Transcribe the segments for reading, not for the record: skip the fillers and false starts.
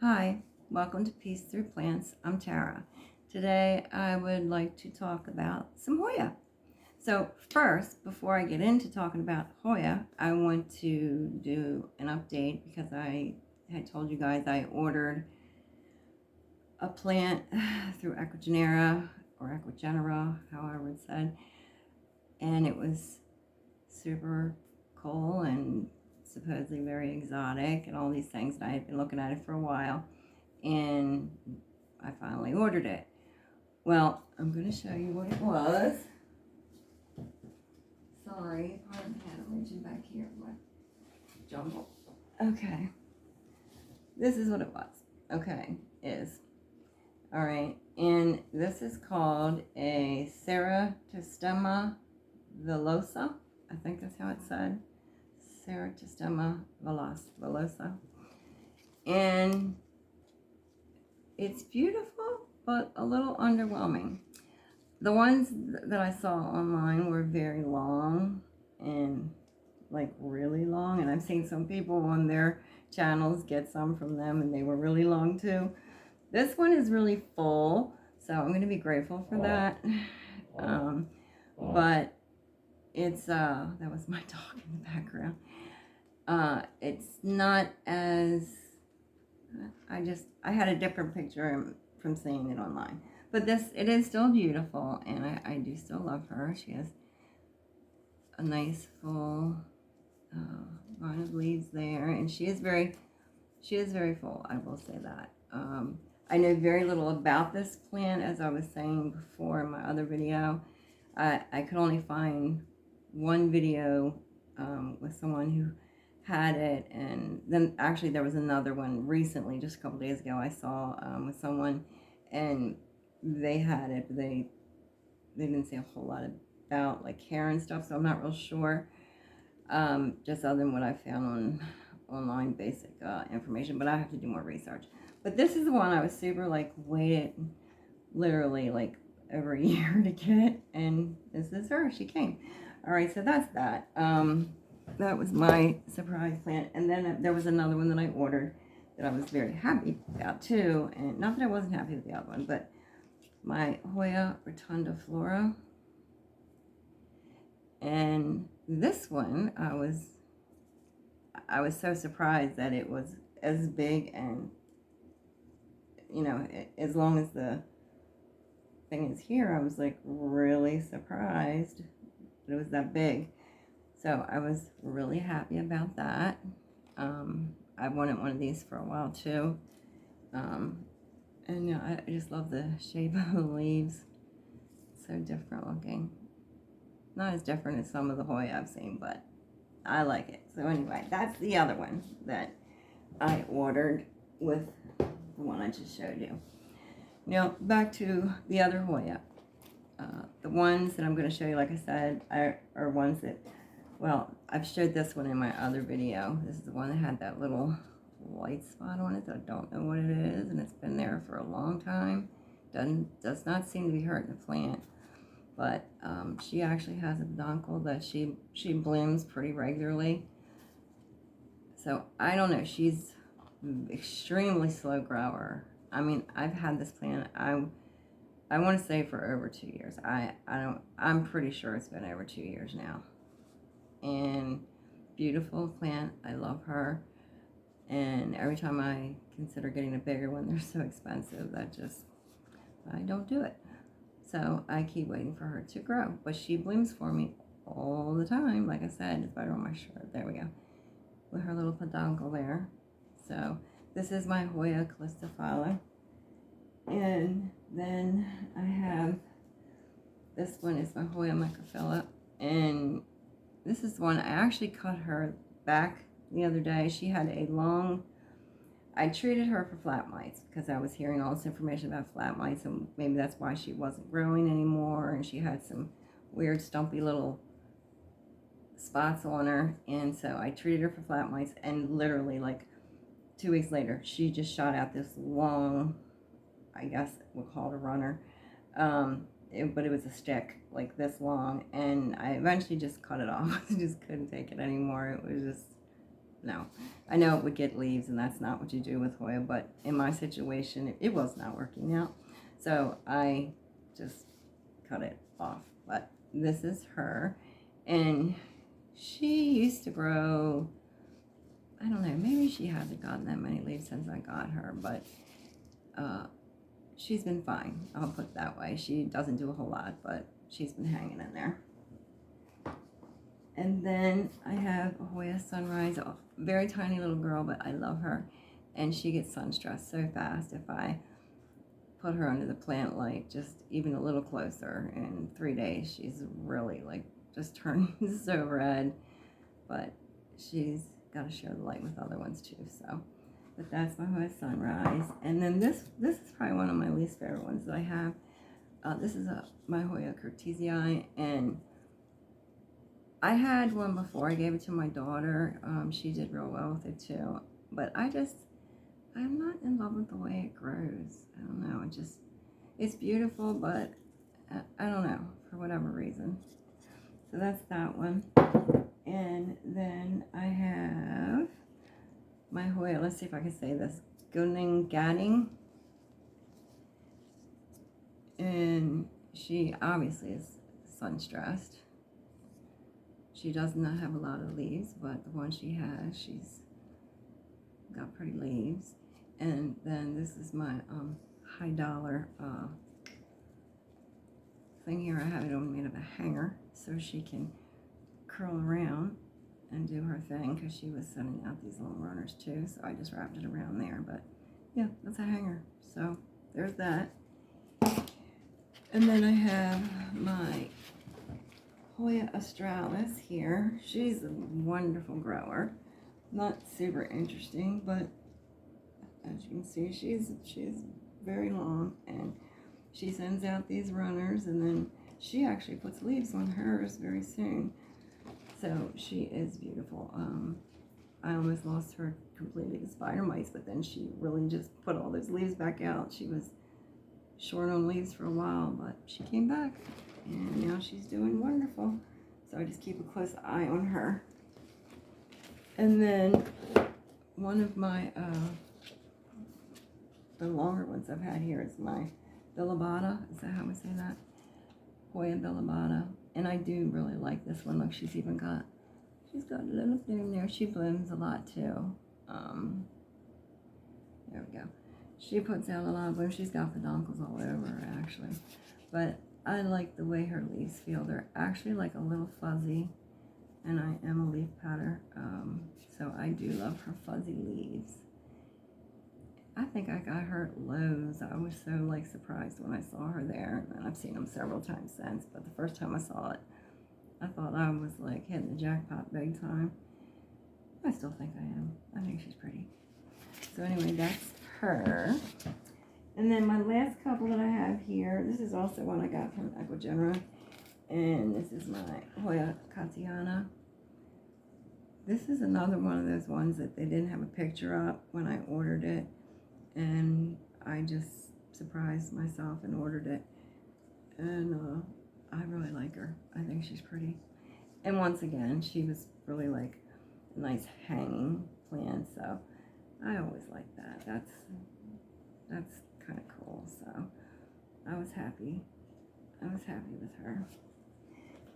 Hi, welcome to Peace Through Plants. I'm Tara. Today I would like to talk about some Hoya. So first, before I get into talking about Hoya, I want to do an update because I had told you guys I ordered a plant through Ecuagenera or Equgenera, however it's said, and it was super cool and supposedly very exotic and all these things, and I had been looking at it for a while. And I finally ordered it. Well, I'm going to show you what it was. Sorry, pardon me, I'm reaching back here in my jumble. Okay, this is what it was. Okay, all right, and this is called a Ceratostema villosa. I think that's how it's said. Ceratostema villosa. And it's beautiful, but a little underwhelming. The ones that I saw online were very long and like really long, and I've seen some people on their channels get some from them and they were really long too. This one is really full, so I'm going to be grateful for that. But it's that was my dog in the background. It's not as I had a different picture from seeing it online. But it is still beautiful, and I do still love her. She has a nice full line of leaves there, and she is very full, I will say that. I know very little about this plant, as I was saying before in my other video. I could only find one video with someone who had it, and then actually there was another one recently, just a couple days ago, I saw with someone, and they had it, but they didn't say a whole lot about like care and stuff, so I'm not real sure, just other than what I found on online basic information, but I have to do more research. But this is the one I was super like waited literally like over a year to get, and this is her. She came. All right, so that's that. That was my surprise plant, and then there was another one that I ordered that I was very happy about too, and not that I wasn't happy with the other one, but my Hoya rotunda flora. And this one I was so surprised that it was as big, and as long as the thing is here, I was like really surprised that it was that big. So I was really happy about that. I wanted one of these for a while too. And I just love the shape of the leaves. So different looking. Not as different as some of the Hoya I've seen, but I like it. So anyway, that's the other one that I ordered with the one I just showed you. Now, back to the other Hoya. The ones that I'm going to show you, like I said, are ones that, well, I've showed this one in my other video. This is the one that had that little white spot on it that I don't know what it is, and it's been there for a long time. Does not seem to be hurting the plant. But she actually has a peduncle that she blooms pretty regularly. So I don't know. She's extremely slow grower. I mean, I've had this plant. I want to say for over 2 years. I'm pretty sure it's been over 2 years now. And beautiful plant. I love her. And every time I consider getting a bigger one, they're so expensive that I don't do it. So I keep waiting for her to grow. But she blooms for me all the time. Like I said, it's better on my shirt. There we go. With her little peduncle there. So this is my Hoya calistophylla. And then I have, this one is my Hoya microphylla. And this is one, I actually cut her back the other day. She had a long, I treated her for flat mites because I was hearing all this information about flat mites, and maybe that's why she wasn't growing anymore, and she had some weird stumpy little spots on her, and so I treated her for flat mites, and literally like 2 weeks later she just shot out this long, I guess we'll call it a runner, but it was a stick like this long, and I eventually just cut it off. I just couldn't take it anymore. It was just no. I know it would get leaves, and that's not what you do with Hoya, but in my situation, it was not working out. So I just cut it off. But this is her, and she used to grow, I don't know, maybe she hasn't gotten that many leaves since I got her, but she's been fine. I'll put it that way. She doesn't do a whole lot, but she's been hanging in there. And then I have a Hoya Sunrise, a very tiny little girl, but I love her. And she gets sun stressed so fast. If I put her under the plant light just even a little closer, in 3 days, she's really like just turns so red. But she's got to share the light with other ones too. So, but that's my Hoya Sunrise. And then this is probably one of my least favorite ones that I have. This is my Hoya Curtisii, and I had one before. I gave it to my daughter. She did real well with it too. But I'm not in love with the way it grows. I don't know. It's beautiful, but I don't know, for whatever reason. So that's that one. And then I have my Hoya, let's see if I can say this, Equgenera. And she obviously is sun stressed. She does not have a lot of leaves, but the one she has, she's got pretty leaves. And then this is my high dollar thing here. I have it made of a hanger so she can curl around and do her thing, because she was sending out these little runners too, so I just wrapped it around there. But yeah, that's a hanger. So there's that. And then I have my Hoya Australis here. She's a wonderful grower. Not super interesting, but as you can see, she's very long, and she sends out these runners, and then she actually puts leaves on hers very soon. So she is beautiful. I almost lost her completely to spider mites, but then she really just put all those leaves back out. She was short on leaves for a while, but she came back, and now she's doing wonderful. So I just keep a close eye on her. And then one of my the longer ones I've had here is my Billabata. Is that how we say that? Hoya Billabata. And I do really like this one. Look, she's got a little bloom there. She blooms a lot too. There we go. She puts out a lot of bloom. She's got peduncles all over her, actually. But I like the way her leaves feel. They're actually like a little fuzzy. And I am a leaf patter. So I do love her fuzzy leaves. I think I got her at Lowe's. I was so like surprised when I saw her there. And I've seen them several times since. But the first time I saw it, I thought I was like hitting the jackpot big time. I still think I am. I think she's pretty. So anyway, that's her. And then my last couple that I have here, this is also one I got from Ecuagenera. And this is my Hoya Catiana. This is another one of those ones that they didn't have a picture up when I ordered it. And I just surprised myself and ordered it. And I really like her. I think she's pretty. And once again, she was really like a nice hanging plant. So I always like that. That's kind of cool. So I was happy. with her.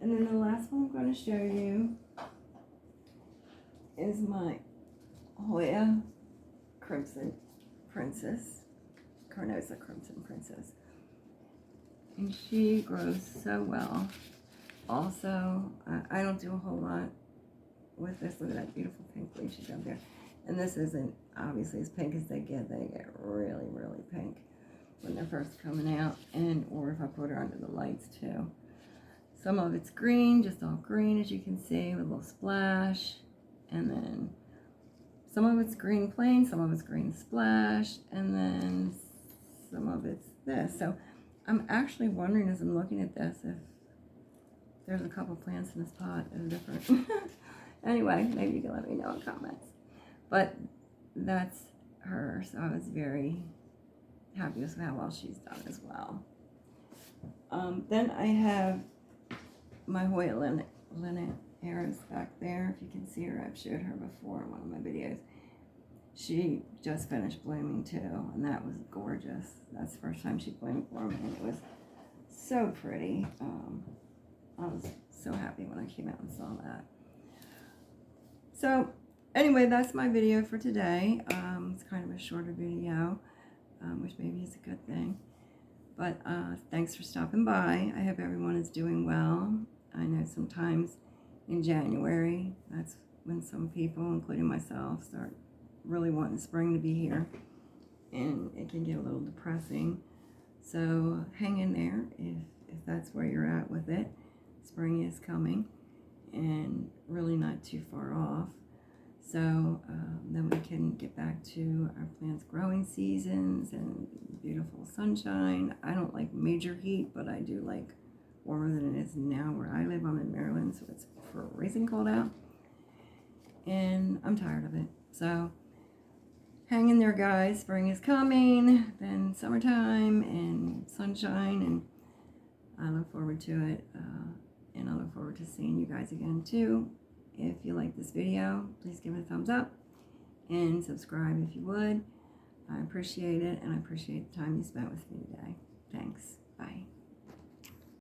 And then the last one I'm going to show you is my Hoya Crimson Princess, Carnosa Crimson Princess. And she grows so well. Also, I don't do a whole lot with this. Look at that beautiful pink leaf she's got there. And this isn't obviously as pink as they get. They get really, really pink when they're first coming out, and or if I put her under the lights too. Some of it's green, just all green as you can see, with a little splash. And then some of it's green plain, some of it's green splashed, and then some of it's this. So I'm actually wondering as I'm looking at this if there's a couple plants in this pot that are different. Anyway, maybe you can let me know in comments. But that's her, so I was very happy with how well she's done as well. Then I have my Hoya Linnet Eris back there. If you can see her, I've showed her before in one of my videos. She just finished blooming too, and that was gorgeous. That's the first time she bloomed for me, and it was so pretty. I was so happy when I came out and saw that. So anyway, that's my video for today. It's kind of a shorter video, which maybe is a good thing. But thanks for stopping by. I hope everyone is doing well. I know sometimes in January, that's when some people, including myself, start really wanting spring to be here. And it can get a little depressing. So hang in there if that's where you're at with it. Spring is coming and really not too far off. So then we can get back to our plants' growing seasons and beautiful sunshine. I don't like major heat, but I do like warmer than it is now where I live. I'm in Maryland, so it's freezing cold out. And I'm tired of it. So hang in there, guys. Spring is coming, then summertime and sunshine, and I look forward to it. And I look forward to seeing you guys again, too. If you like this video, please give it a thumbs up and subscribe if you would. I appreciate it, and I appreciate the time you spent with me today. Thanks. Bye.